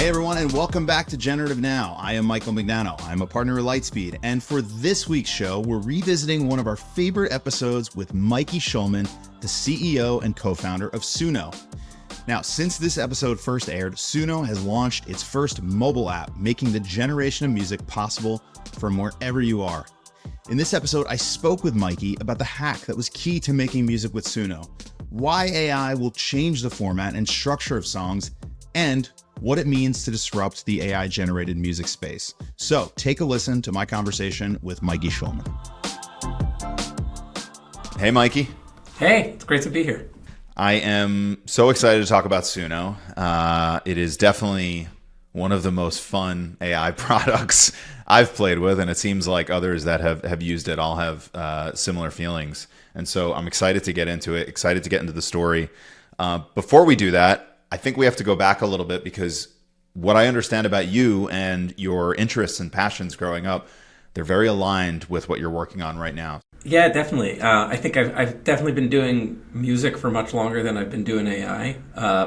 Hey everyone, and welcome back to Generative Now. I am Michael Mignano. I'm a partner at Lightspeed, and for this week's show, we're revisiting one of our favorite episodes with Mikey Shulman, the CEO and co-founder of Suno. Now, since this episode first aired, Suno has launched its first mobile app, making the generation of music possible from wherever you are. In this episode, I spoke with Mikey about the hack that was key to making music with Suno, why AI will change the format and structure of songs, and what it means to disrupt the AI-generated music space. So take a listen to my conversation with Mikey Shulman. Hey, Mikey. Hey, it's great to be here. I am so excited to talk about Suno. It is definitely one of the most fun AI products I've played with, and it seems like others that have used it all have similar feelings. And so I'm excited to get into it, excited to get into the story. Before we do that, I think we have to go back a little bit because what I understand about you and your interests and passions growing up, they're very aligned with what you're working on right now. Yeah, definitely. I think I've definitely been doing music for much longer than I've been doing AI.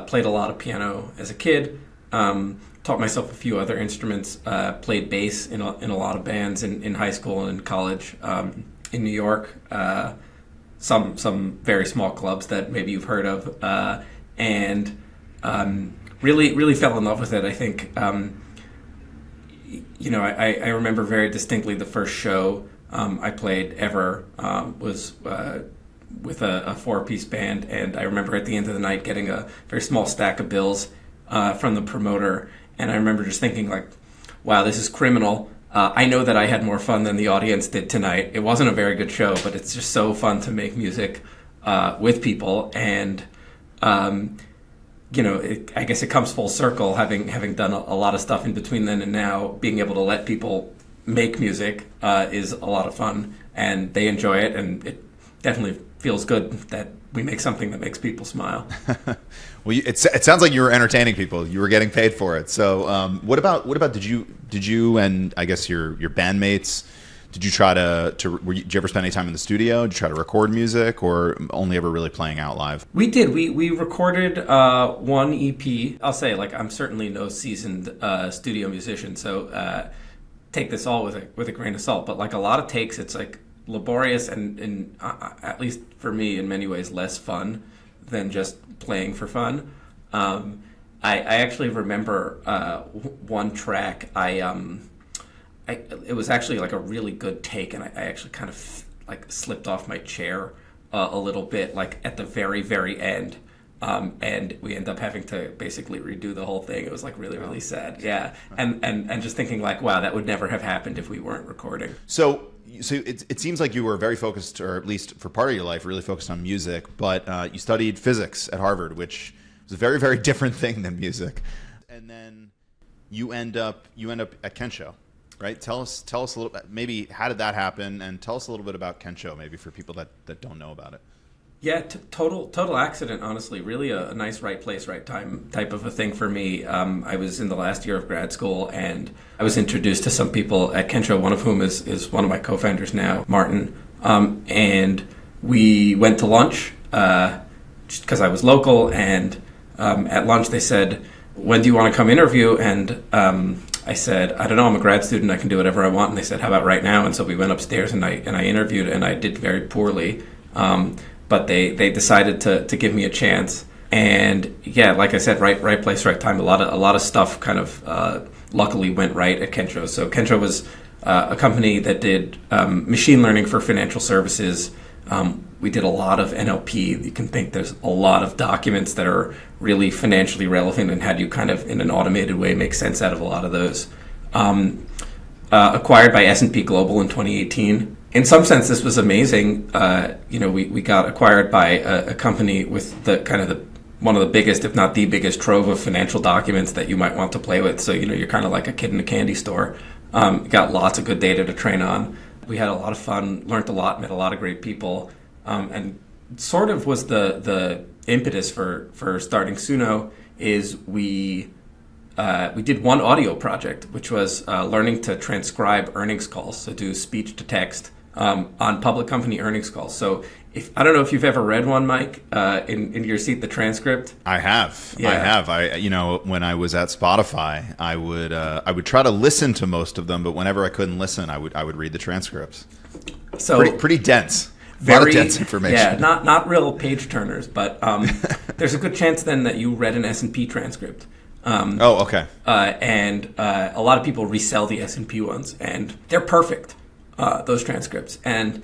Played a lot of piano as a kid. Taught myself a few other instruments. Played bass in a lot of bands in high school and in college in New York. Some very small clubs that maybe you've heard of. And really fell in love with it. I think, I remember very distinctly the first show I played ever was with a four-piece band, and I remember at the end of the night getting a very small stack of bills from the promoter, and I remember just thinking like, wow, this is criminal. I know that I had more fun than the audience did tonight. It wasn't a very good show, but it's just so fun to make music with people, and I guess it comes full circle, having done a lot of stuff in between then and now. Being able to let people make music is a lot of fun, and they enjoy it, and it definitely feels good that we make something that makes people smile. Well, it sounds like you were entertaining people. You were getting paid for it. So, what about did you and I guess your bandmates? Did you try did you ever spend any time in the studio? Did you try to record music, or only ever really playing out live? We did. We recorded one EP. I'll say, like, I'm certainly no seasoned studio musician, so take this all with a grain of salt. But like a lot of takes, it's like laborious and at least for me, in many ways, less fun than just playing for fun. I actually remember one track. It was actually like a really good take, and I actually kind of like slipped off my chair a little bit, like at the very, very end. And we end up having to basically redo the whole thing. It was like really, really sad. Yeah. And just thinking like, wow, that would never have happened if we weren't recording. So it seems like you were very focused, or at least for part of your life, really focused on music, but you studied physics at Harvard, which was a very, very different thing than music. And then you end up at Kensho. Right. Tell us a little bit, maybe how did that happen, and tell us a little bit about Kensho, maybe for people that don't know about it. Yeah, total accident, honestly. Really a nice right place, right time type of a thing for me. I was in the last year of grad school, and I was introduced to some people at Kensho, one of whom is one of my co-founders now, Martin. And we went to lunch just because I was local, and at lunch they said, when do you want to come interview? And I said, I don't know, I'm a grad student, I can do whatever I want. And they said, how about right now? And so we went upstairs and I interviewed, and I did very poorly. But they decided to give me a chance. And yeah, like I said, right place, right time. A lot of stuff kind of luckily went right at Kensho. So Kensho was a company that did machine learning for financial services. We did a lot of NLP. You can think there's a lot of documents that are really financially relevant, and how do you kind of, in an automated way, make sense out of a lot of those. Acquired by S&P Global in 2018. In some sense, this was amazing. We got acquired by a company with one of the biggest, if not the biggest, trove of financial documents that you might want to play with. So, you're kind of like a kid in a candy store. Got lots of good data to train on. We had a lot of fun, learned a lot, met a lot of great people. And sort of was the impetus for starting Suno is we did one audio project, which was learning to transcribe earnings calls, so do speech to text on public company earnings calls. So I don't know if you've ever read one, Mike, in your seat, the transcript. I have. Yeah. I have. When I was at Spotify, I would try to listen to most of them, but whenever I couldn't listen, I would read the transcripts. So pretty dense. Very a lot of dense information. Yeah, not real page turners, but there's a good chance then that you read an S&P transcript. Okay. And a lot of people resell the S&P ones, and they're perfect, those transcripts. And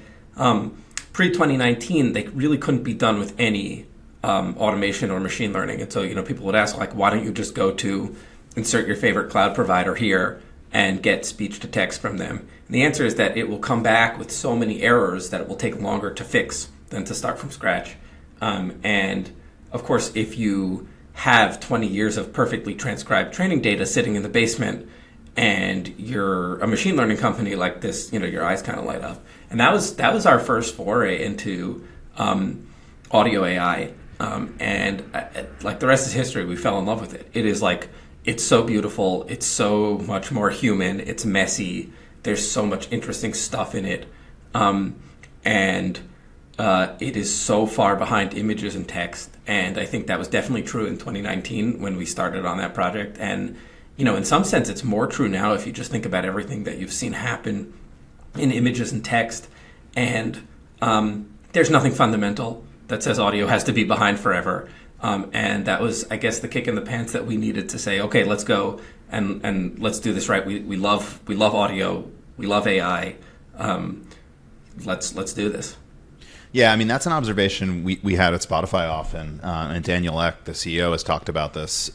pre-2019, they really couldn't be done with any automation or machine learning. And so, people would ask, like, why don't you just go to insert your favorite cloud provider here and get speech to text from them? And the answer is that it will come back with so many errors that it will take longer to fix than to start from scratch. And of course, if you have 20 years of perfectly transcribed training data sitting in the basement and you're a machine learning company like this, your eyes kind of light up. And that was our first foray into audio AI. And like the rest is history, we fell in love with it. It is like, it's so beautiful. It's so much more human. It's messy. There's so much interesting stuff in it. And it is so far behind images and text. And I think that was definitely true in 2019 when we started on that project. And, in some sense, it's more true now if you just think about everything that you've seen happen in images and text. And there's nothing fundamental that says audio has to be behind forever. And that was, I guess, the kick in the pants that we needed to say, okay, let's go and let's do this right. We love audio. We love AI. Let's do this. Yeah, I mean, that's an observation we had at Spotify often. And Daniel Ek, the CEO, has talked about this,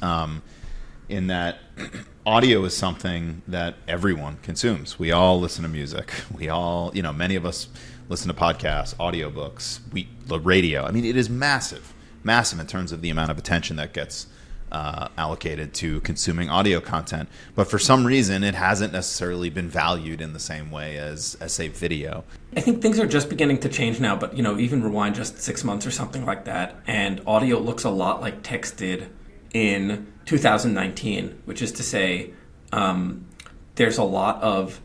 in that audio is something that everyone consumes. We all listen to music. We all, many of us listen to podcasts, audiobooks, the radio. I mean, it is massive in terms of the amount of attention that gets allocated to consuming audio content. But for some reason, it hasn't necessarily been valued in the same way as say, video. I think things are just beginning to change now, but, even rewind just 6 months or something like that, and audio looks a lot like text did in 2019, which is to say there's a lot of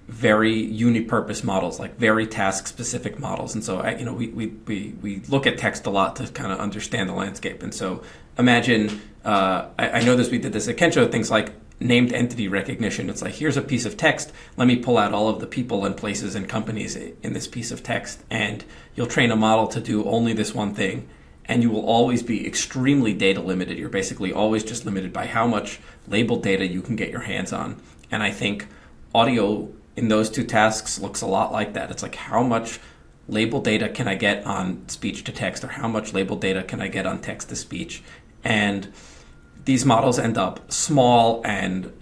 very unipurpose models, like very task-specific models. And so, we look at text a lot to kind of understand the landscape. And so imagine, I know we did this at Kensho, things like named entity recognition. It's like, here's a piece of text. Let me pull out all of the people and places and companies in this piece of text. And you'll train a model to do only this one thing. And you will always be extremely data limited. You're basically always just limited by how much labeled data you can get your hands on. And I think audio in those two tasks looks a lot like that. It's like, how much labeled data can I get on speech to text, or how much labeled data can I get on text to speech? And these models end up small and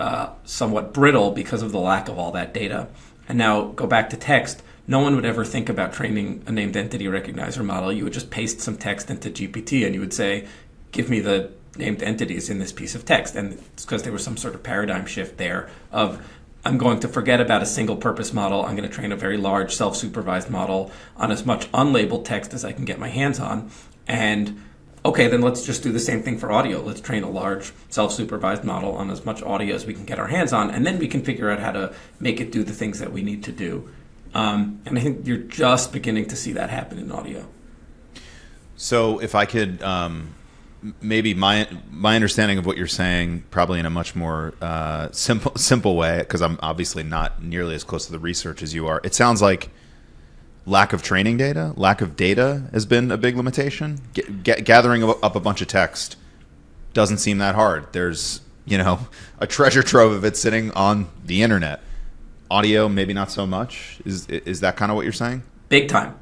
somewhat brittle because of the lack of all that data. And now go back to text. No one would ever think about training a named entity recognizer model. You would just paste some text into GPT and you would say, give me the named entities in this piece of text. And it's because there was some sort of paradigm shift there of, I'm going to forget about a single purpose model. I'm going to train a very large self-supervised model on as much unlabeled text as I can get my hands on. And okay, then let's just do the same thing for audio. Let's train a large self-supervised model on as much audio as we can get our hands on, and then we can figure out how to make it do the things that we need to do. And I think you're just beginning to see that happen in audio. So if I could, maybe my understanding of what you're saying, probably in a much more simple way, because I'm obviously not nearly as close to the research as you are. It sounds like lack of training data, lack of data has been a big limitation. Gathering up a bunch of text doesn't seem that hard. There's, a treasure trove of it sitting on the internet. Audio, maybe not so much. Is that kind of what you're saying? Big time.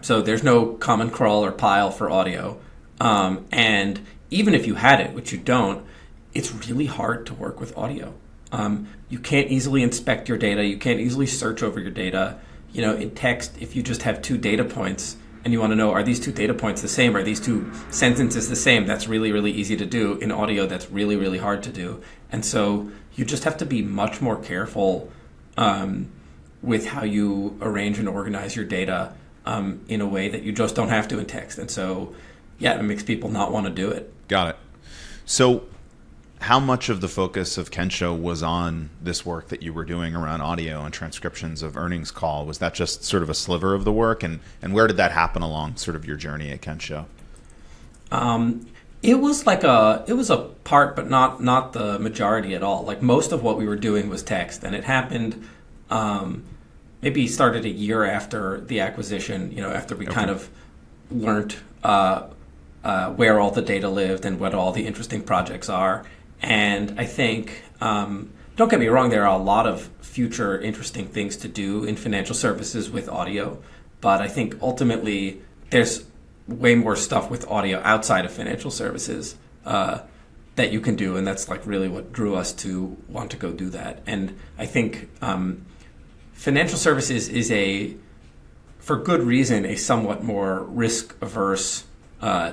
So there's no common crawl or pile for audio. And even if you had it, which you don't, it's really hard to work with audio. You can't easily inspect your data. You can't easily search over your data. In text, if you just have two data points and you want to know, are these two data points the same? Are these two sentences the same? That's really, really easy to do. In audio, that's really, really hard to do. And so you just have to be much more careful with how you arrange and organize your data in a way that you just don't have to in text. And so, yeah, it makes people not want to do it. Got it. So how much of the focus of Kensho was on this work that you were doing around audio and transcriptions of earnings call? Was that just sort of a sliver of the work? And where did that happen along sort of your journey at Kensho? It was a part, but not the majority at all. Like most of what we were doing was text, and it happened maybe started a year after the acquisition, after we kind of learned where all the data lived and what all the interesting projects are. And I think, don't get me wrong, there are a lot of future interesting things to do in financial services with audio, but I think ultimately there's way more stuff with audio outside of financial services that you can do, and that's like really what drew us to want to go do that. And I think financial services is for good reason, a somewhat more risk-averse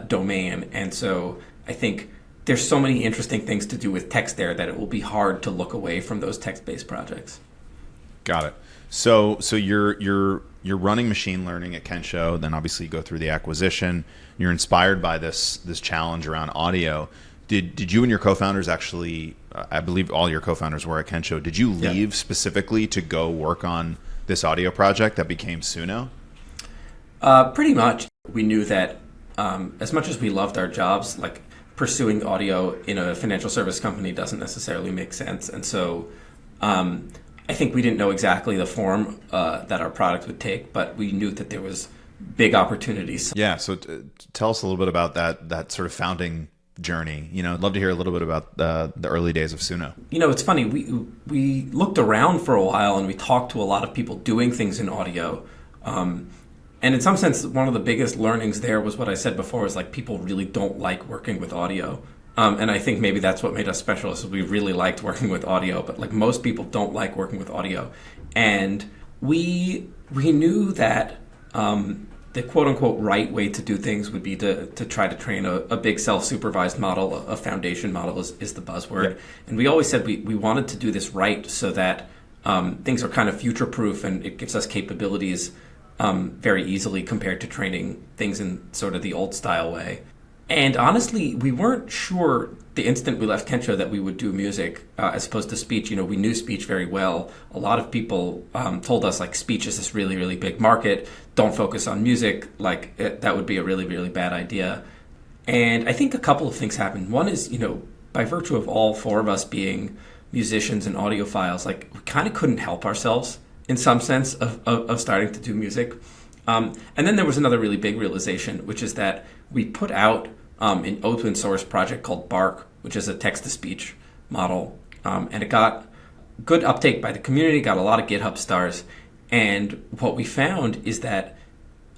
domain. And so I think there's so many interesting things to do with text there that it will be hard to look away from those text-based projects. Got it. So you're running machine learning at Kensho, then obviously you go through the acquisition. You're inspired by this challenge around audio. Did you and your co-founders actually, I believe all your co-founders were at Kensho, did you leave specifically to go work on this audio project that became Suno? Pretty much. We knew that as much as we loved our jobs, like pursuing audio in a financial service company doesn't necessarily make sense. And so I think we didn't know exactly the form that our product would take, but we knew that there was big opportunities. Yeah. So tell us a little bit about that sort of founding journey. I'd love to hear a little bit about the early days of Suno. It's funny. We looked around for a while and we talked to a lot of people doing things in audio. And in some sense, one of the biggest learnings there was what I said before, is like people really don't like working with audio. And I think maybe that's what made us special, is we really liked working with audio, but like most people don't like working with audio. And we knew that the quote-unquote right way to do things would be to try to train a big self-supervised model. A foundation model is the buzzword. Yep. And we always said we wanted to do this right so that things are kind of future-proof and it gives us capabilities very easily compared to training things in sort of the old-style way. And honestly, we weren't sure the instant we left Kensho that we would do music as opposed to speech. We knew speech very well. A lot of people told us like speech is this really, really big market. Don't focus on music. That would be a really, really bad idea. And I think a couple of things happened. One is, by virtue of all four of us being musicians and audiophiles, like we kind of couldn't help ourselves in some sense of starting to do music. And then there was another really big realization, which is that we put out an open source project called Bark, which is a text-to-speech model. And it got good uptake by the community, got a lot of GitHub stars. And what we found is that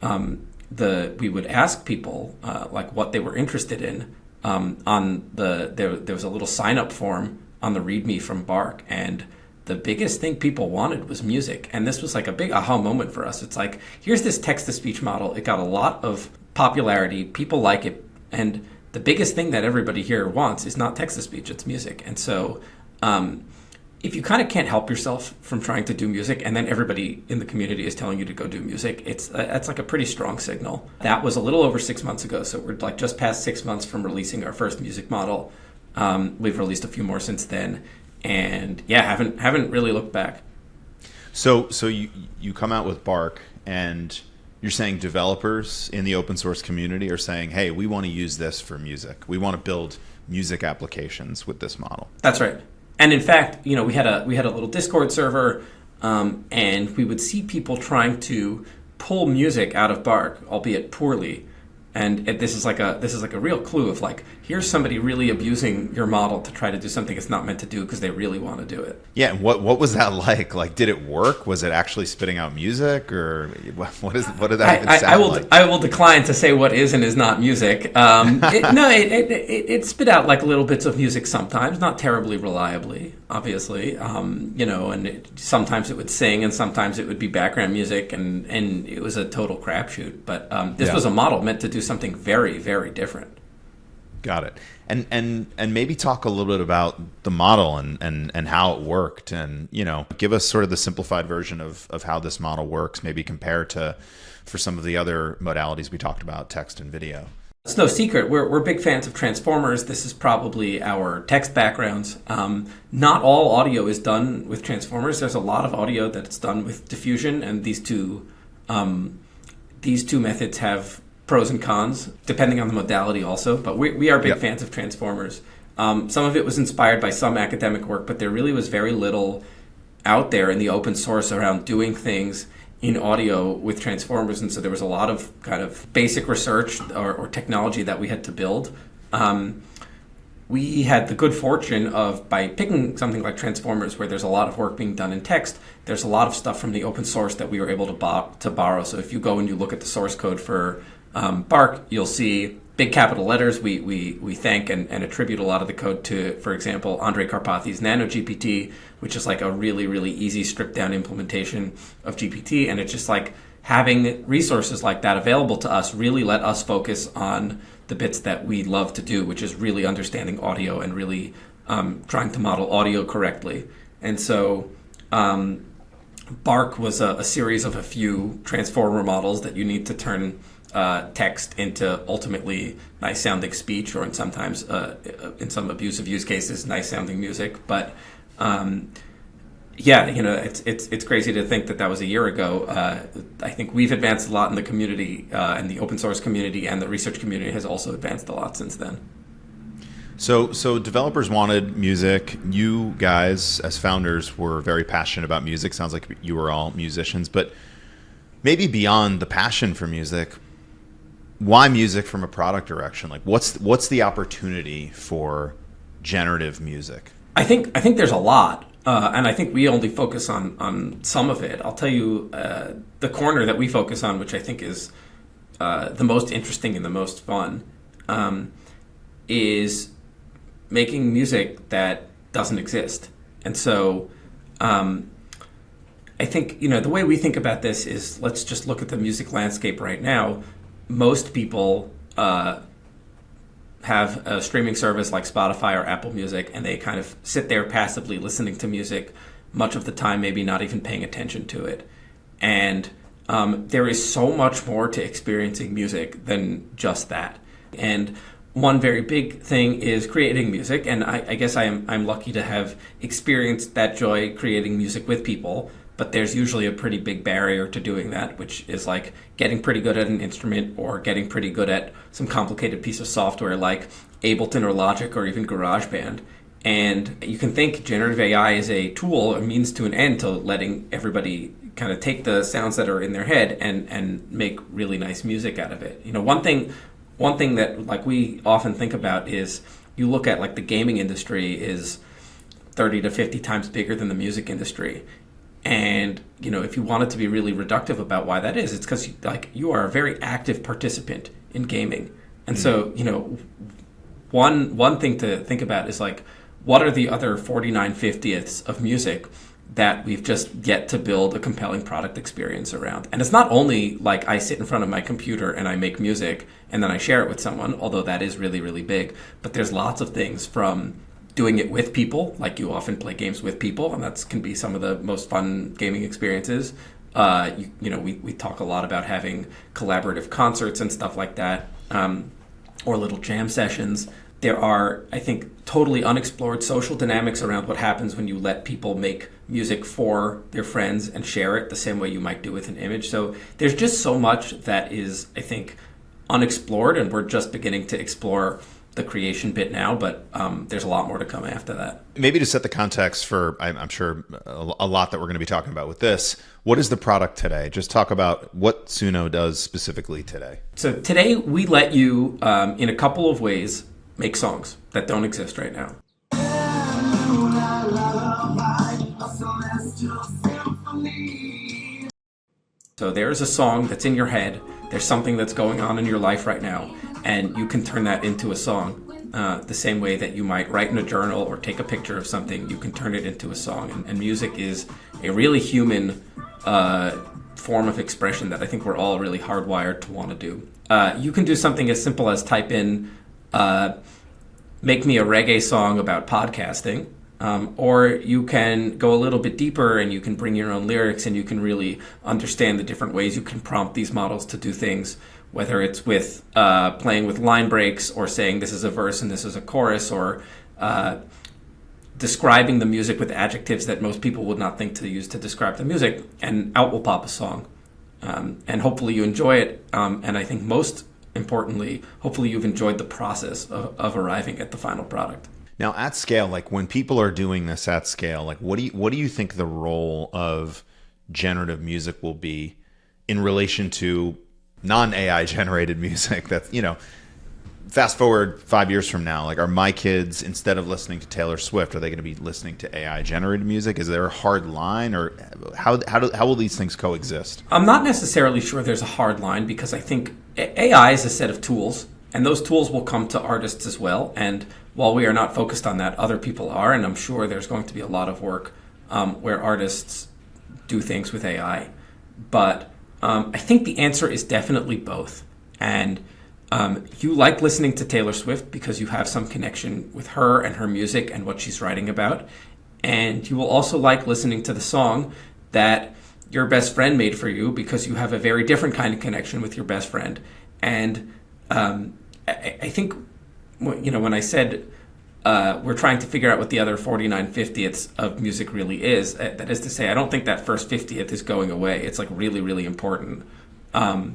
we would ask people like what they were interested in there was a little sign-up form on the README from Bark. And the biggest thing people wanted was music. And this was like a big aha moment for us. It's like, here's this text-to-speech model. It got a lot of popularity. People like it. And the biggest thing that everybody here wants is not text-to-speech, it's music. And so if you kind of can't help yourself from trying to do music and then everybody in the community is telling you to go do music, that's like a pretty strong signal. That was a little over 6 months ago. So we're like just past 6 months from releasing our first music model. We've released a few more since then. And yeah, haven't really looked back. So you come out with Bark, and you're saying developers in the open source community are saying, hey, we want to use this for music. We want to build music applications with this model. That's right. And in fact, we had a little Discord server, and we would see people trying to pull music out of Bark, albeit poorly. And this is like a real clue of like, here's somebody really abusing your model to try to do something it's not meant to do because they really want to do it. Yeah, and what was that like? Like, did it work? Was it actually spitting out music, or what did that even sound like? I will decline to say what is and is not music. It spit out like little bits of music sometimes, not terribly reliably, obviously. And sometimes it would sing, and sometimes it would be background music, and it was a total crapshoot. But this was a model meant to do something very, very different. Got it. And maybe talk a little bit about the model and how it worked, and give us sort of the simplified version of how this model works, maybe compared to for some of the other modalities we talked about, text and video. It's no secret. We're big fans of transformers. This is probably our text backgrounds. Not all audio is done with transformers. There's a lot of audio that's done with diffusion, and these two methods have pros and cons, depending on the modality also. But we are big fans of transformers. Some of it was inspired by some academic work, but there really was very little out there in the open source around doing things in audio with transformers, and so there was a lot of kind of basic research or technology that we had to build. We had the good fortune of, by picking something like transformers, where there's a lot of work being done in text, there's a lot of stuff from the open source that we were able to borrow. So if you go and you look at the source code for Bark, you'll see big capital letters. We thank and attribute a lot of the code to, for example, Andrej Karpathy's Nano GPT, which is like a really, really easy stripped down implementation of GPT. And it's just like having resources like that available to us really let us focus on the bits that we love to do, which is really understanding audio and really trying to model audio correctly. And so Bark was a series of a few transformer models that you need to turn text into ultimately nice sounding speech, or in sometimes in some abusive use cases, nice sounding music. But it's crazy to think that was a year ago. I think we've advanced a lot in the community, and the open source community and the research community has also advanced a lot since then. So developers wanted music. You guys, as founders, were very passionate about music. Sounds like you were all musicians, but maybe beyond the passion for music, why music from a product direction? Like, what's the opportunity for generative music? I think there's a lot, and I think we only focus on some of it. I'll tell you the corner that we focus on, which I think is the most interesting and the most fun, is making music that doesn't exist. And so I think, the way we think about this is, let's just look at the music landscape right now. Most people have a streaming service like Spotify or Apple Music, and they kind of sit there passively listening to music much of the time, maybe not even paying attention to it. And there is so much more to experiencing music than just that. And one very big thing is creating music, and I guess I'm lucky to have experienced that joy creating music with people. But there's usually a pretty big barrier to doing that, which is like getting pretty good at an instrument or getting pretty good at some complicated piece of software like Ableton or Logic or even GarageBand. And you can think generative AI is a tool, a means to an end, to letting everybody kind of take the sounds that are in their head and make really nice music out of it. One thing that like we often think about is, you look at like the gaming industry is 30 to 50 times bigger than the music industry. And, if you wanted to be really reductive about why that is, it's because you are a very active participant in gaming. And so, one thing to think about is like, what are the other 49/50ths of music that we've just yet to build a compelling product experience around? And it's not only like I sit in front of my computer and I make music and then I share it with someone, although that is really, really big. But there's lots of things, from doing it with people, like you often play games with people, and that can be some of the most fun gaming experiences. We talk a lot about having collaborative concerts and stuff like that, or little jam sessions. There are, I think, totally unexplored social dynamics around what happens when you let people make music for their friends and share it the same way you might do with an image. So there's just so much that is, I think, unexplored, and we're just beginning to explore the creation bit now, but there's a lot more to come after that. Maybe to set the context for, I'm sure, a lot that we're going to be talking about with this, what is the product today? Just talk about what Suno does specifically today. So today we let you, in a couple of ways, make songs that don't exist right now. So there's a song that's in your head, there's something that's going on in your life right now, and you can turn that into a song. The same way that you might write in a journal or take a picture of something, you can turn it into a song. And music is a really human form of expression that I think we're all really hardwired to want to do. You can do something as simple as type in, make me a reggae song about podcasting. Or you can go a little bit deeper and you can bring your own lyrics, and you can really understand the different ways you can prompt these models to do things whether it's with playing with line breaks or saying this is a verse and this is a chorus, or describing the music with adjectives that most people would not think to use to describe the music, and out will pop a song. And hopefully you enjoy it. And I think most importantly, hopefully you've enjoyed the process of arriving at the final product. Now, at scale, like when people are doing this at scale, like what do you think the role of generative music will be in relation to non-AI generated music? That's, fast forward 5 years from now, like, are my kids, instead of listening to Taylor Swift, are they going to be listening to AI generated music? Is there a hard line, or how will these things coexist? I'm not necessarily sure there's a hard line, because I think AI is a set of tools, and those tools will come to artists as well. And while we are not focused on that, other people are, and I'm sure there's going to be a lot of work where artists do things with AI. But I think the answer is definitely both. And you like listening to Taylor Swift because you have some connection with her and her music and what she's writing about. And you will also like listening to the song that your best friend made for you because you have a very different kind of connection with your best friend. And I think, when I said we're trying to figure out what the other 49/50ths of music really is, that is to say, I don't think that first 50th is going away. It's like really, really important. I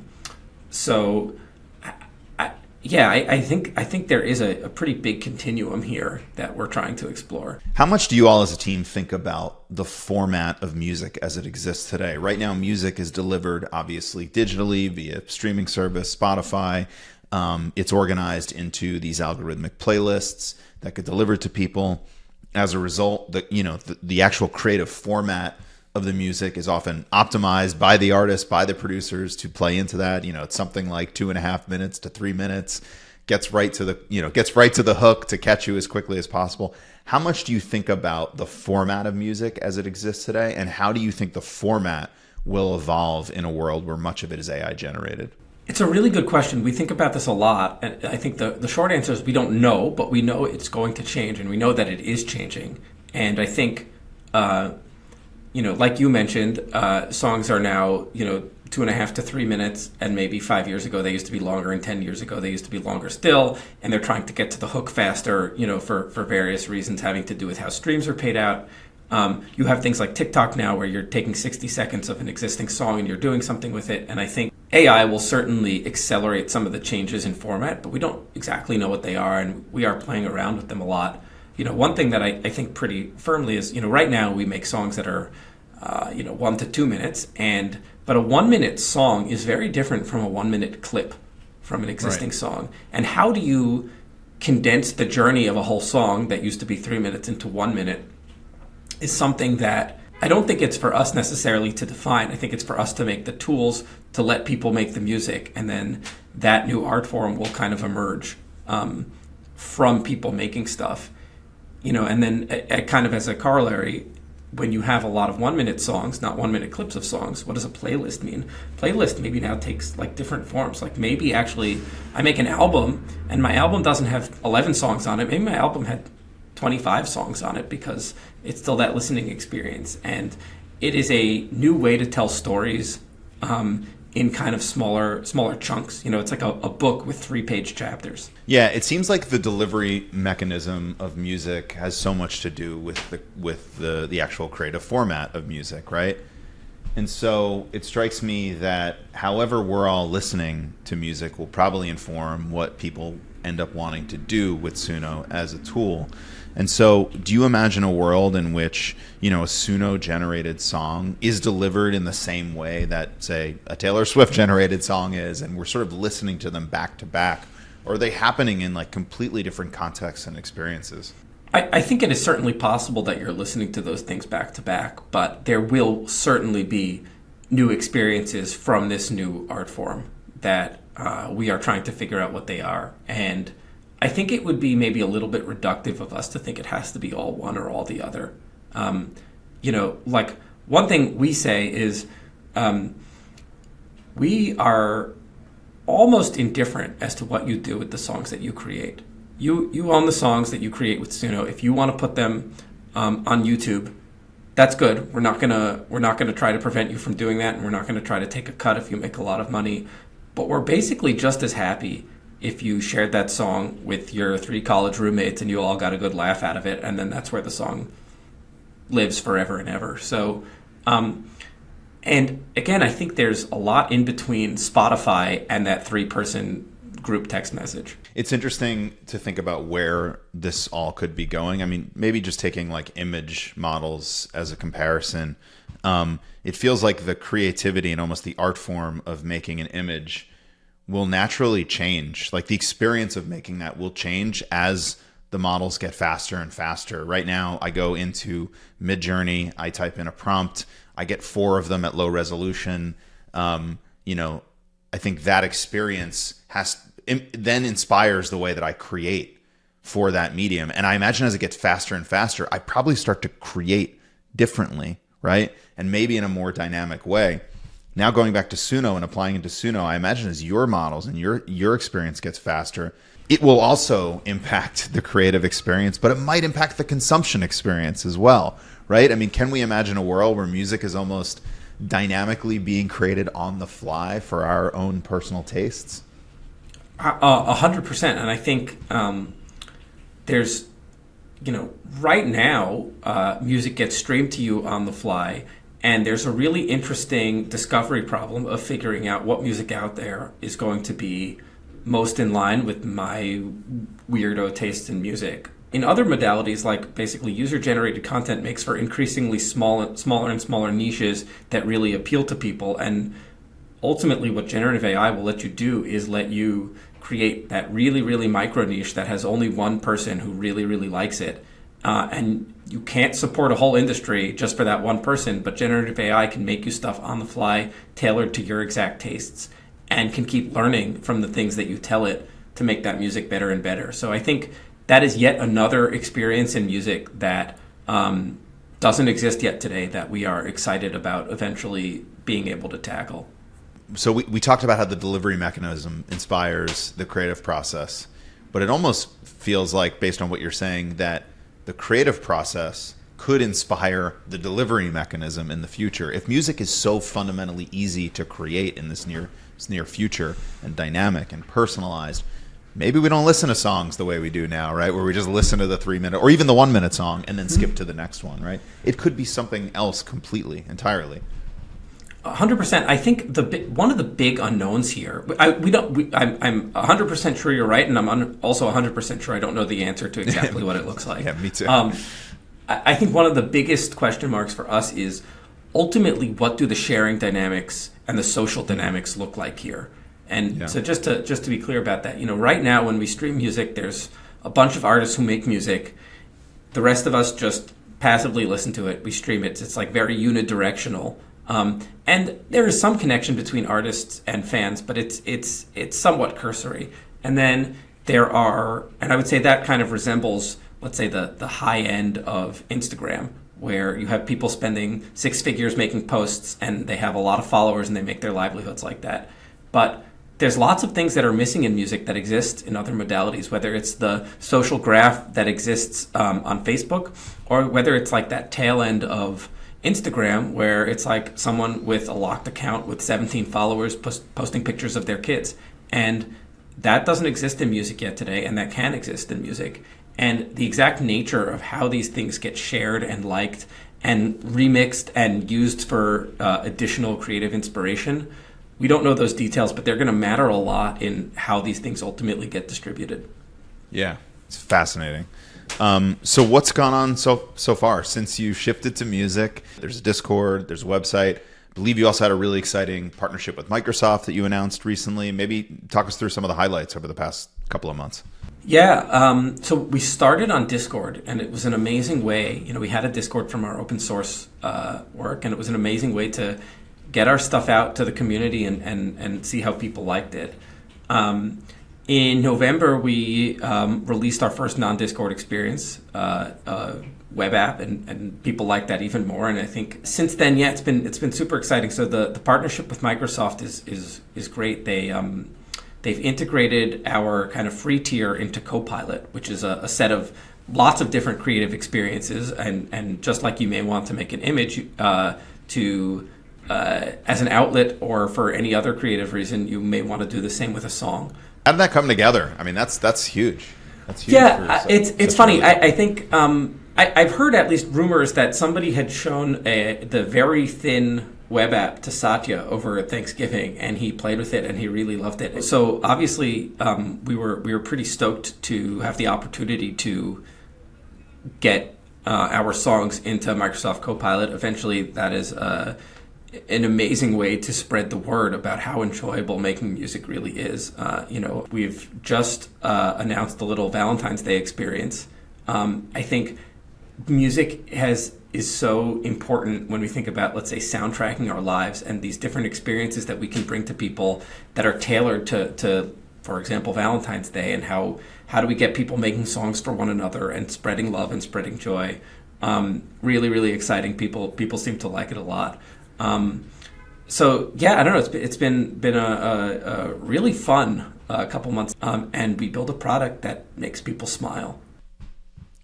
think there is a pretty big continuum here that we're trying to explore. How much do you all as a team think about the format of music as it exists today? Right now, music is delivered obviously digitally via streaming service, Spotify. It's organized into these algorithmic playlists that get delivered to people. As a result, the actual creative format of the music is often optimized by the artist, by the producers to play into that. It's something like 2.5 minutes to 3 minutes, gets right to the hook to catch you as quickly as possible. How much do you think about the format of music as it exists today, and how do you think the format will evolve in a world where much of it is AI generated? It's a really good question. We think about this a lot, and I think the short answer is we don't know, but we know it's going to change, and we know that it is changing. And I think like you mentioned, songs are now, 2.5 to 3 minutes, and maybe 5 years ago they used to be longer, and 10 years ago they used to be longer still, and they're trying to get to the hook faster, for various reasons having to do with how streams are paid out. You have things like TikTok now where you're taking 60 seconds of an existing song and you're doing something with it, and I think AI will certainly accelerate some of the changes in format, but we don't exactly know what they are, and we are playing around with them a lot. One thing that I think pretty firmly is, right now we make songs that are 1 to 2 minutes, but a 1 minute song is very different from a 1 minute clip from an existing song. And how do you condense the journey of a whole song that used to be 3 minutes into 1 minute is something that I don't think it's for us necessarily to define. I think it's for us to make the tools to let people make the music, and then that new art form will kind of emerge from people making stuff. And then kind of as a corollary, when you have a lot of 1 minute songs, not 1 minute clips of songs, what does a playlist mean? Playlist maybe now takes like different forms. Like maybe actually I make an album and my album doesn't have 11 songs on it. Maybe my album had 25 songs on it because it's still that listening experience. And it is a new way to tell stories in kind of smaller chunks. It's like a book with 3-page chapters. Yeah, it seems like the delivery mechanism of music has so much to do with the actual creative format of music, right? And so it strikes me that however we're all listening to music will probably inform what people end up wanting to do with Suno as a tool. And so do you imagine a world in which, a Suno generated song is delivered in the same way that, say, a Taylor Swift generated song is, and we're sort of listening to them back to back? Or are they happening in like completely different contexts and experiences? I think it is certainly possible that you're listening to those things back to back, but there will certainly be new experiences from this new art form that we are trying to figure out what they are. And I think it would be maybe a little bit reductive of us to think it has to be all one or all the other. Like one thing we say is we are almost indifferent as to what you do with the songs that you create. You own the songs that you create with Suno. If you want to put them on YouTube, that's good. We're not gonna try to prevent you from doing that, and we're not gonna try to take a cut if you make a lot of money. but we're basically just as happy if you shared that song with your 3 college roommates and you all got a good laugh out of it, and then that's where the song lives forever and ever. So, and again, I think there's a lot in between Spotify and that 3-person group text message. It's interesting to think about where this all could be going. I mean, maybe just taking like image models as a comparison, it feels like the creativity and almost the art form of making an image will naturally change. Like the experience of making that will change as the models get faster and faster. Right now, I go into Midjourney, I type in a prompt, I get 4 of them at low resolution. I think that experience then inspires the way that I create for that medium. And I imagine as it gets faster and faster, I probably start to create differently, right? And maybe in a more dynamic way. Now going back to Suno and applying it to Suno, I imagine as your models and your experience gets faster, it will also impact the creative experience, but it might impact the consumption experience as well, right? I mean, can we imagine a world where music is almost dynamically being created on the fly for our own personal tastes? 100%. And I think there's, right now, music gets streamed to you on the fly. And there's a really interesting discovery problem of figuring out what music out there is going to be most in line with my weirdo tastes in music. In other modalities, like basically user-generated content makes for increasingly smaller and smaller niches that really appeal to people. And ultimately what generative AI will let you do is let you create that really, really micro niche that has only one person who really, really likes it. And you can't support a whole industry just for that one person, but generative AI can make you stuff on the fly, tailored to your exact tastes, and can keep learning from the things that you tell it to make that music better and better. So I think that is yet another experience in music that doesn't exist yet today that we are excited about eventually being able to tackle. So we talked about how the delivery mechanism inspires the creative process, but it almost feels like, based on what you're saying, that the creative process could inspire the delivery mechanism in the future. If music is so fundamentally easy to create in this near future and dynamic and personalized, maybe we don't listen to songs the way we do now, right? Where we just listen to the 3-minute or even the 1-minute song and then skip to the next one, right? It could be something else completely, entirely. 100%. I think one of the big unknowns here. I'm 100% sure you're right, and I'm also 100% sure I don't know the answer to exactly what it looks like. Yeah, me too. I think one of the biggest question marks for us is ultimately what do the sharing dynamics and the social dynamics look like here? And so just to be clear about that, right now when we stream music, there's a bunch of artists who make music. The rest of us just passively listen to it. We stream it. It's like very unidirectional. And there is some connection between artists and fans, but it's somewhat cursory. And then there are, and I would say that kind of resembles, let's say, the high end of Instagram, where you have people spending 6 figures making posts and they have a lot of followers and they make their livelihoods like that. But there's lots of things that are missing in music that exist in other modalities, whether it's the social graph that exists on Facebook, or whether it's like that tail end of Instagram, where it's like someone with a locked account with 17 followers posting pictures of their kids. And that doesn't exist in music yet today, and that can exist in music. And the exact nature of how these things get shared and liked and remixed and used for additional creative inspiration, we don't know those details, but they're going to matter a lot in how these things ultimately get distributed. Yeah, it's fascinating. So what's gone on so far since you shifted to music? There's a Discord, there's a website. I believe you also had a really exciting partnership with Microsoft that you announced recently. Maybe talk us through some of the highlights over the past couple of months. Yeah, so we started on Discord, and it was an amazing way. We had a Discord from our open source work, and it was an amazing way to get our stuff out to the community and see how people liked it. In November, we released our first non-Discord experience, web app, and people like that even more. And I think since then, it's been super exciting. So the partnership with Microsoft is great. They've integrated our kind of free tier into Copilot, which is a set of lots of different creative experiences. And just like you may want to make an image to as an outlet or for any other creative reason, you may want to do the same with a song. How did that come together? I mean, that's huge. That's huge. Yeah, it's funny. I think I've heard at least rumors that somebody had shown the very thin web app to Satya over Thanksgiving, and he played with it and he really loved it. So obviously, we were pretty stoked to have the opportunity to get our songs into Microsoft Copilot. Eventually, that is an amazing way to spread the word about how enjoyable making music really is. We've just announced the little Valentine's Day experience. I think music is so important when we think about, let's say, soundtracking our lives and these different experiences that we can bring to people that are tailored to for example, Valentine's Day, and how do we get people making songs for one another and spreading love and spreading joy. Really, really exciting. People seem to like it a lot. So yeah, I don't know. It's been a really fun couple months, and we build a product that makes people smile.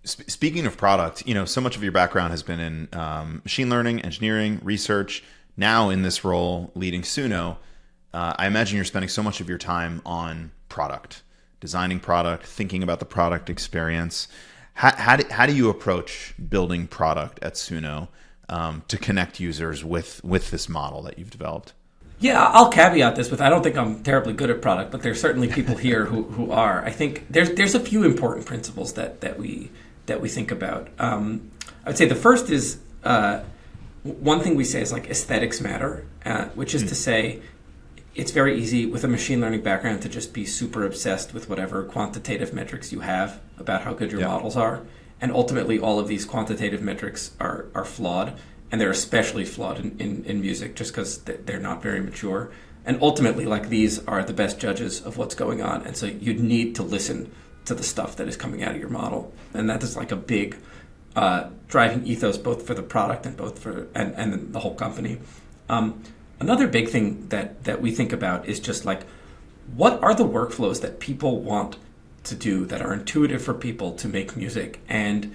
Speaking of product, so much of your background has been in machine learning, engineering, research. Now in this role, leading Suno, I imagine you're spending so much of your time on product, designing product, thinking about the product experience. How do you approach building product at Suno to connect users with this model that you've developed? Yeah, I'll caveat this with, I don't think I'm terribly good at product, but there's certainly people here who are. I think there's a few important principles that we think about. I would say the first is, one thing we say is like aesthetics matter, which is to say it's very easy with a machine learning background to just be super obsessed with whatever quantitative metrics you have about how good your models are. And ultimately, all of these quantitative metrics are flawed, and they're especially flawed in music just because they're not very mature. And ultimately, like, these are the best judges of what's going on. And so you'd need to listen to the stuff that is coming out of your model. And that is like a big driving ethos, both for the product and both for and the whole company. Another big thing that we think about is just like, what are the workflows that people want to do that are intuitive for people to make music? And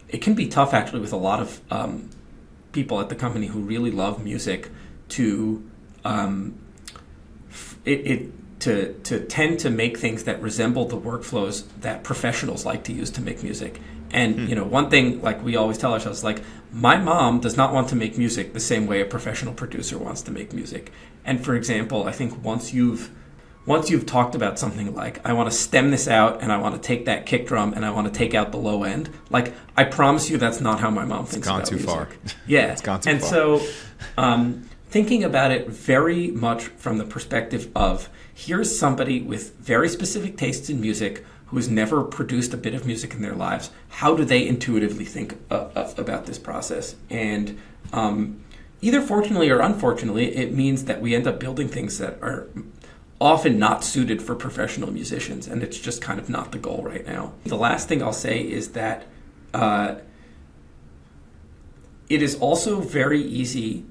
it can be tough actually with a lot of people at the company who really love music to to tend to make things that resemble the workflows that professionals like to use to make music. And one thing, like, we always tell ourselves, like, my mom does not want to make music the same way a professional producer wants to make music. And for example, I think once you've talked about something like, I want to stem this out and I want to take that kick drum and I want to take out the low end, like, I promise you that's not how my mom thinks about music. It's gone too far. Yeah. It's gone too far. And so thinking about it very much from the perspective of, here's somebody with very specific tastes in music who's never produced a bit of music in their lives. How do they intuitively think about this process? And either fortunately or unfortunately, it means that we end up building things that are often not suited for professional musicians, and it's just kind of not the goal right now. The last thing I'll say is that it is also very easy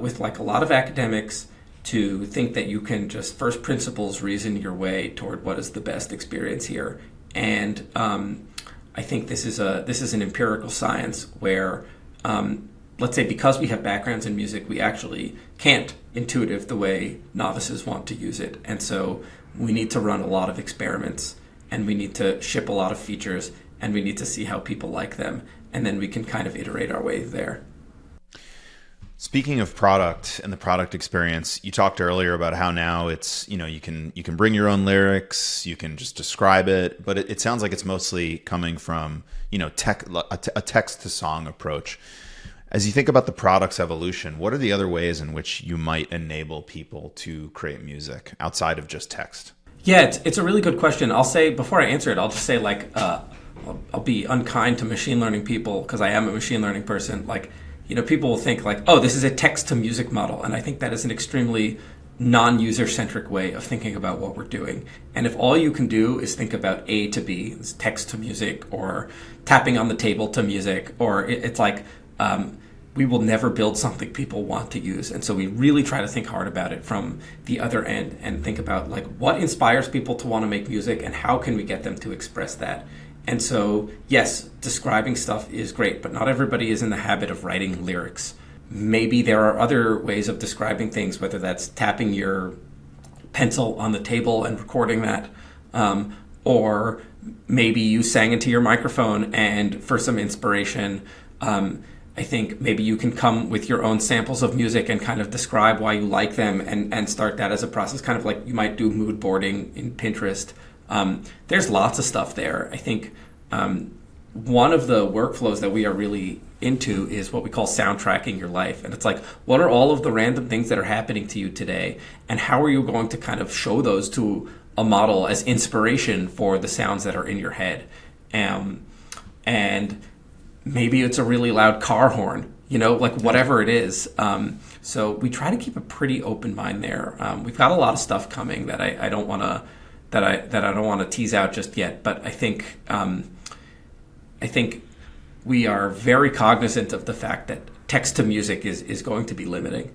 with, like, a lot of academics to think that you can just first principles reason your way toward what is the best experience here. And I think this is an empirical science where, let's say, because we have backgrounds in music, we actually can't intuitive the way novices want to use it. And so we need to run a lot of experiments, and we need to ship a lot of features, and we need to see how people like them. And then we can kind of iterate our way there. Speaking of product and the product experience, you talked earlier about how now it's, you can bring your own lyrics, you can just describe it, but it sounds like it's mostly coming from, a text to song approach. As you think about the product's evolution, what are the other ways in which you might enable people to create music outside of just text? Yeah, it's a really good question. I'll say, before I answer it, I'll just say, like, I'll be unkind to machine learning people because I am a machine learning person. Like, people will think like, oh, this is a text-to-music model. And I think that is an extremely non-user-centric way of thinking about what we're doing. And if all you can do is think about A to B, it's text-to-music, or tapping on the table to music, or it's like, we will never build something people want to use. And so we really try to think hard about it from the other end and think about, like, what inspires people to want to make music and how can we get them to express that. And so, yes, describing stuff is great, but not everybody is in the habit of writing lyrics. maybe there are other ways of describing things, whether that's tapping your pencil on the table and recording that, or maybe you sang into your microphone and for some inspiration, I think maybe you can come with your own samples of music and kind of describe why you like them and start that as a process, kind of like you might do mood boarding in Pinterest. There's lots of stuff there. I think one of the workflows that we are really into is what we call soundtracking your life. And it's like, what are all of the random things that are happening to you today? And how are you going to kind of show those to a model as inspiration for the sounds that are in your head? And maybe it's a really loud car horn, like whatever it is. So we try to keep a pretty open mind there. We've got a lot of stuff coming that I don't want to that I don't want to tease out just yet. But I think we are very cognizant of the fact that text to music is going to be limiting.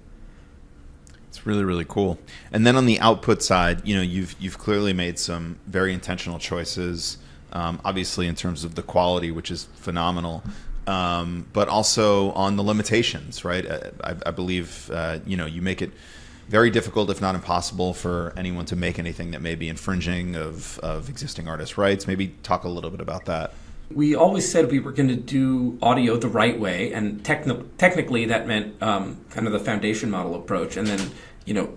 It's really, really cool. And then on the output side, you've clearly made some very intentional choices, obviously in terms of the quality, which is phenomenal, but also on the limitations, right? I believe, you make it very difficult, if not impossible, for anyone to make anything that may be infringing of existing artist rights. Maybe talk a little bit about that. We always said we were going to do audio the right way, and technically that meant kind of the foundation model approach. And then,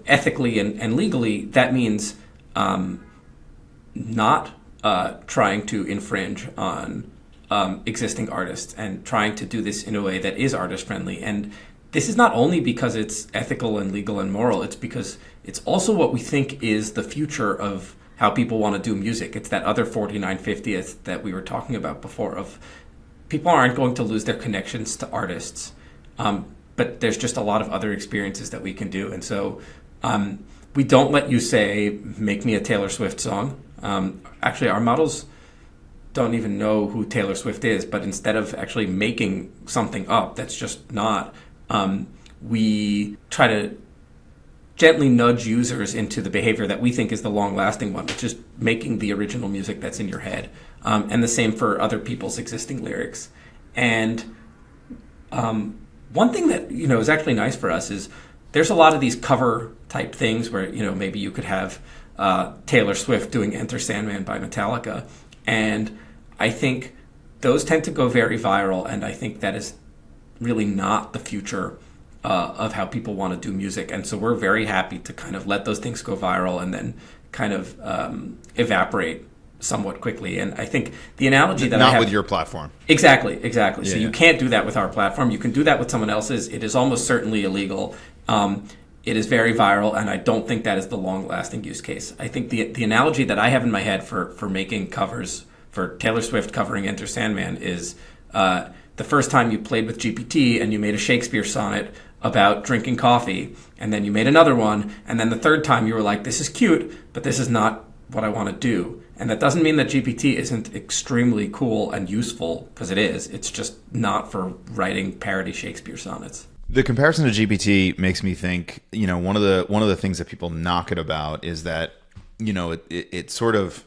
ethically and legally, that means not trying to infringe on existing artists and trying to do this in a way that is artist friendly. And this is not only because it's ethical and legal and moral, it's because it's also what we think is the future of how people want to do music. It's that other 49/50th that we were talking about before, of people aren't going to lose their connections to artists, but there's just a lot of other experiences that we can do. And so we don't let you say, make me a Taylor Swift song. Actually, our models don't even know who Taylor Swift is, but instead of actually making something up that's just not, we try to gently nudge users into the behavior that we think is the long-lasting one, which is making the original music that's in your head. And the same for other people's existing lyrics. And one thing that is actually nice for us is there's a lot of these cover type things where maybe you could have Taylor Swift doing Enter Sandman by Metallica, and I think those tend to go very viral, and I think that is really not the future of how people want to do music. And so we're very happy to kind of let those things go viral and then kind of evaporate somewhat quickly. And I think the analogy that not with your platform. Exactly. Yeah. So you can't do that with our platform. You can do that with someone else's. It is almost certainly illegal. It is very viral, and I don't think that is the long-lasting use case. I think the analogy that I have in my head for making covers, for Taylor Swift covering Enter Sandman, is the first time you played with GPT and you made a Shakespeare sonnet about drinking coffee, and then you made another one, and then the third time you were like, this is cute, but this is not what I want to do. And that doesn't mean that GPT isn't extremely cool and useful, because it is. It's just not for writing parody Shakespeare sonnets. The comparison to GPT makes me think, one of the things that people knock it about is that, it sort of,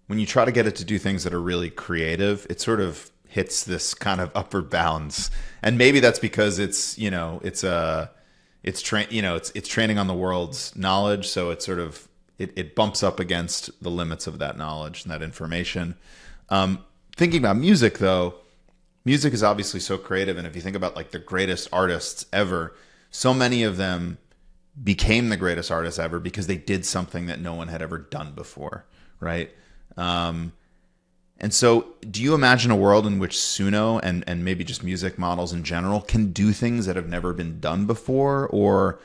when you try to get it to do things that are really creative, it sort of hits this kind of upper bounds. And maybe that's because it's training on the world's knowledge, so it's sort of it bumps up against the limits of that knowledge and that information. Thinking about music, though, music is obviously so creative, and if you think about like the greatest artists ever, so many of them became the greatest artists ever because they did something that no one had ever done before, right? And so do you imagine a world in which Suno and maybe just music models in general can do things that have never been done before? Or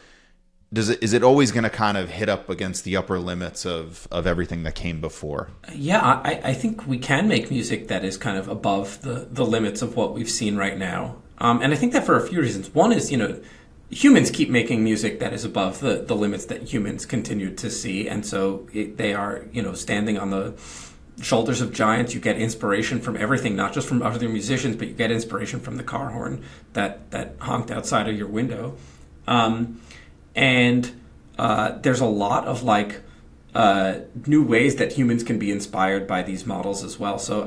is it always going to kind of hit up against the upper limits of everything that came before? Yeah, I think we can make music that is kind of above the limits of what we've seen right now. And I think that for a few reasons. One is, humans keep making music that is above the limits that humans continue to see. And so they are, standing on the shoulders of giants. You get inspiration from everything, not just from other musicians, but you get inspiration from the car horn that honked outside of your window. And there's a lot of new ways that humans can be inspired by these models as well. So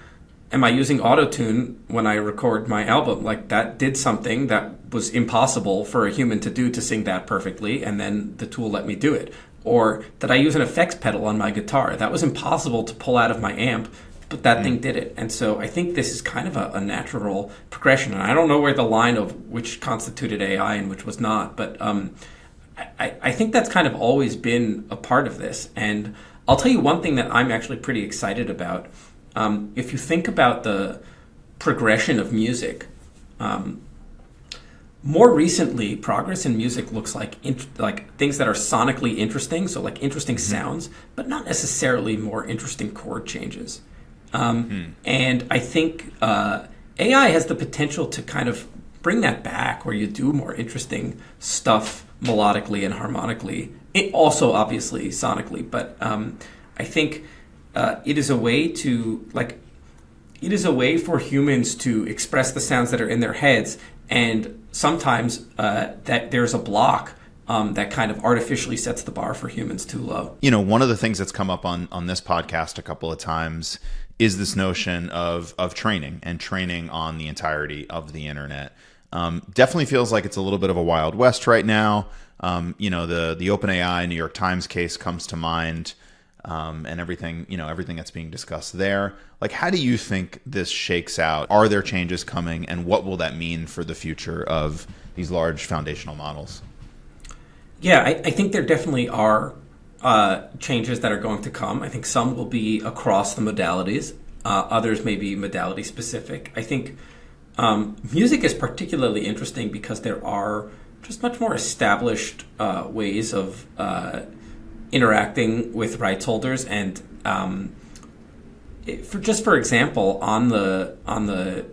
am I using autotune when I record my album? Like, that did something that was impossible for a human to do, to sing that perfectly, and then the tool let me do it. Or did I use an effects pedal on my guitar? That was impossible to pull out of my amp, but that thing did it. And so I think this is kind of a natural progression. And I don't know where the line of which constituted AI and which was not, but I think that's kind of always been a part of this. And I'll tell you one thing that I'm actually pretty excited about. If you think about the progression of music, more recently, progress in music looks like things that are sonically interesting, so like interesting sounds, but not necessarily more interesting chord changes. And I think AI has the potential to kind of bring that back, where you do more interesting stuff melodically and harmonically. It also obviously sonically, but I think it is a way for humans to express the sounds that are in their heads, and sometimes that there's a block that kind of artificially sets the bar for humans too low. You know, one of the things that's come up on this podcast a couple of times is this notion of training on the entirety of the internet. Definitely feels like it's a little bit of a Wild West right now. You know, the OpenAI New York Times case comes to mind, and everything that's being discussed there. Like, how do you think this shakes out? Are there changes coming, and what will that mean for the future of these large foundational models? Yeah, I think there definitely are changes that are going to come. I think some will be across the modalities. Others may be modality specific. I think music is particularly interesting because there are just much more established ways of interacting with rights holders, and for example, on the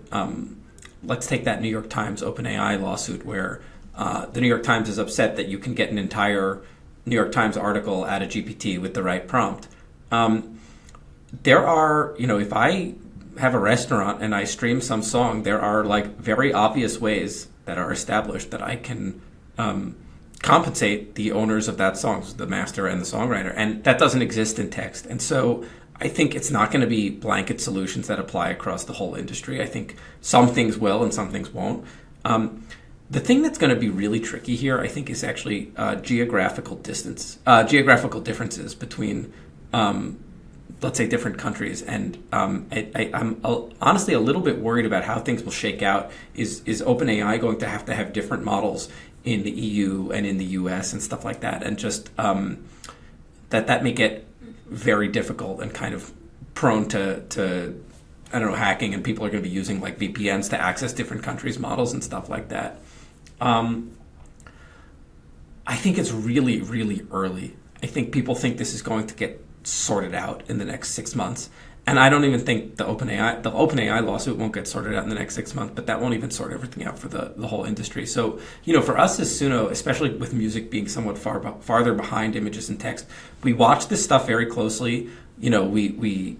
let's take that New York Times OpenAI lawsuit, where the New York Times is upset that you can get an entire New York Times article out of GPT with the right prompt. There are, if I have a restaurant and I stream some song, there are like very obvious ways that are established that I can compensate the owners of that song, the master and the songwriter, and that doesn't exist in text. And so I think it's not going to be blanket solutions that apply across the whole industry. I think some things will and some things won't. The thing that's going to be really tricky here, I think, is actually geographical differences between, let's say, different countries. And I'm honestly a little bit worried about how things will shake out. Is OpenAI going to have different models in the EU and in the US and stuff like that? And just that may get very difficult and kind of prone to I don't know, hacking, and people are going to be using like VPNs to access different countries' models and stuff like that. I think it's really, really early. I think people think this is going to get sorted out in the next 6 months. And I don't even think the OpenAI lawsuit won't get sorted out in the next 6 months, but that won't even sort everything out for the whole industry. So, for us as Suno, especially with music being somewhat farther behind images and text, we watch this stuff very closely. We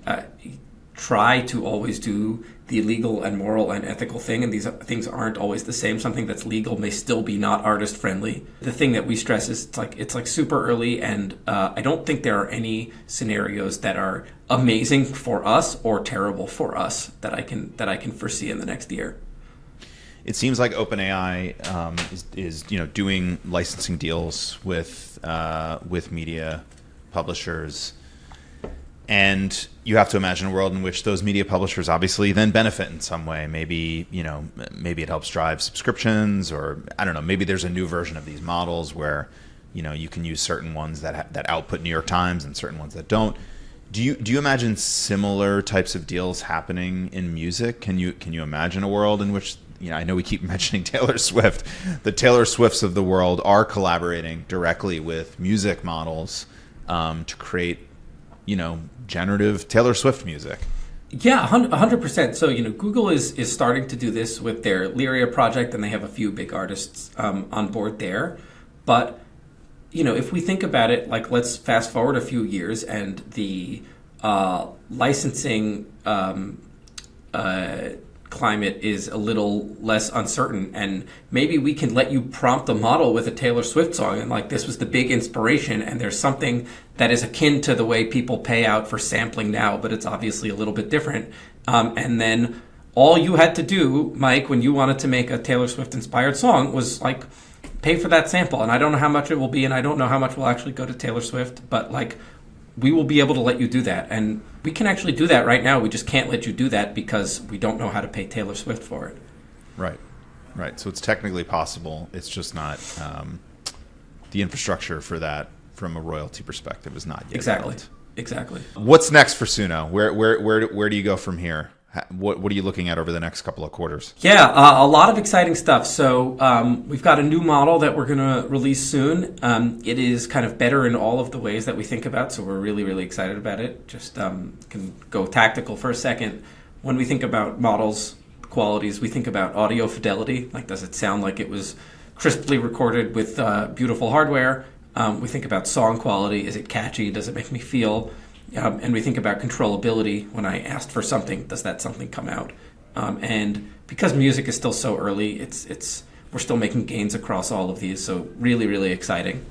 try to always do the legal and moral and ethical thing, and these things aren't always the same. Something that's legal may still be not artist friendly. The thing that we stress is it's like super early, and I don't think there are any scenarios that are amazing for us or terrible for us that I can foresee in the next year. It seems like OpenAI is doing licensing deals with media publishers. And you have to imagine a world in which those media publishers obviously then benefit in some way. Maybe it helps drive subscriptions, or I don't know. Maybe there's a new version of these models where you can use certain ones that output New York Times and certain ones that don't. Do you imagine similar types of deals happening in music? Can you imagine a world in which I know we keep mentioning Taylor Swift. The Taylor Swifts of the world are collaborating directly with music models to create generative Taylor Swift music. Yeah, 100%. So, Google is starting to do this with their Lyria project, and they have a few big artists on board there. But, if we think about it, like, let's fast forward a few years, and the licensing climate is a little less uncertain, and maybe we can let you prompt the model with a Taylor Swift song, and like this was the big inspiration, and there's something that is akin to the way people pay out for sampling now, but it's obviously a little bit different. And then all you had to do, Mike, when you wanted to make a Taylor Swift inspired song was like pay for that sample. And I don't know how much it will be, and I don't know how much will actually go to Taylor Swift, but like we will be able to let you do that. And we can actually do that right now. We just can't let you do that because we don't know how to pay Taylor Swift for it. Right. So it's technically possible. It's just not the infrastructure for that from a royalty perspective is not yet built. Exactly. What's next for Suno? Where do you go from here? What are you looking at over the next couple of quarters? Yeah, a lot of exciting stuff. So we've got a new model that we're going to release soon. It is kind of better in all of the ways that we think about, so we're really, really excited about it. Just can go tactical for a second. When we think about models qualities, we think about audio fidelity. Like, does it sound like it was crisply recorded with beautiful hardware? We think about song quality. Is it catchy? Does it make me feel? And we think about controllability. When I asked for something, does that something come out? And because music is still so early, we're still making gains across all of these. So really, really exciting.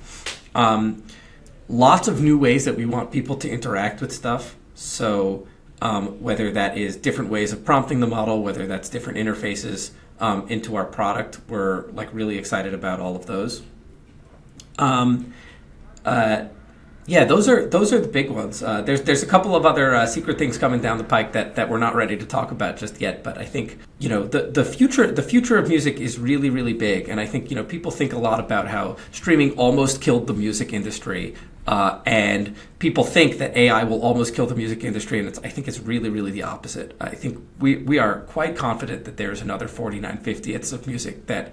Lots of new ways that we want people to interact with stuff. So whether that is different ways of prompting the model, whether that's different interfaces into our product, we're like really excited about all of those. Yeah, those are the big ones. There's a couple of other secret things coming down the pike that we're not ready to talk about just yet. But I think the future of music is really, really big, and I think people think a lot about how streaming almost killed the music industry, and people think that AI will almost kill the music industry, and I think it's really, really the opposite. I think we are quite confident that there's another 49/50ths of music that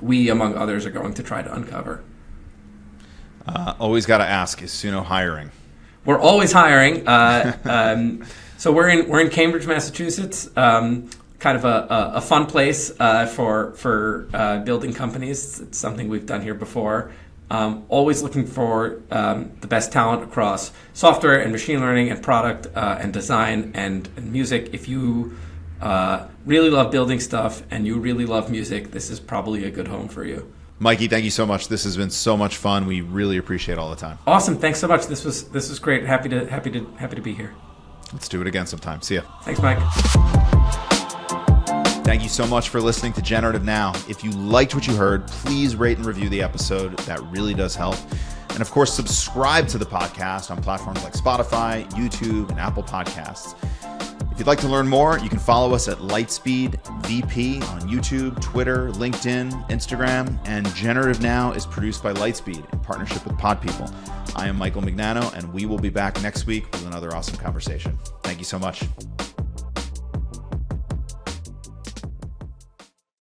we, among others, are going to try to uncover. Always got to ask, is Suno hiring? We're always hiring. So we're in Cambridge, Massachusetts. Kind of a fun place for building companies. It's something we've done here before. Always looking for the best talent across software and machine learning and product and design and music. If you really love building stuff and you really love music, this is probably a good home for you. Mikey, thank you so much. This has been so much fun. We really appreciate all the time. Awesome. Thanks so much. This was great. Happy to be here. Let's do it again sometime. See ya. Thanks, Mike. Thank you so much for listening to Generative Now. If you liked what you heard, please rate and review the episode. That really does help. And of course, subscribe to the podcast on platforms like Spotify, YouTube, and Apple Podcasts. If you'd like to learn more, you can follow us at Lightspeed VP on YouTube, Twitter, LinkedIn, Instagram, and Generative Now is produced by Lightspeed in partnership with Pod People. I am Michael Mignano, and we will be back next week with another awesome conversation. Thank you so much.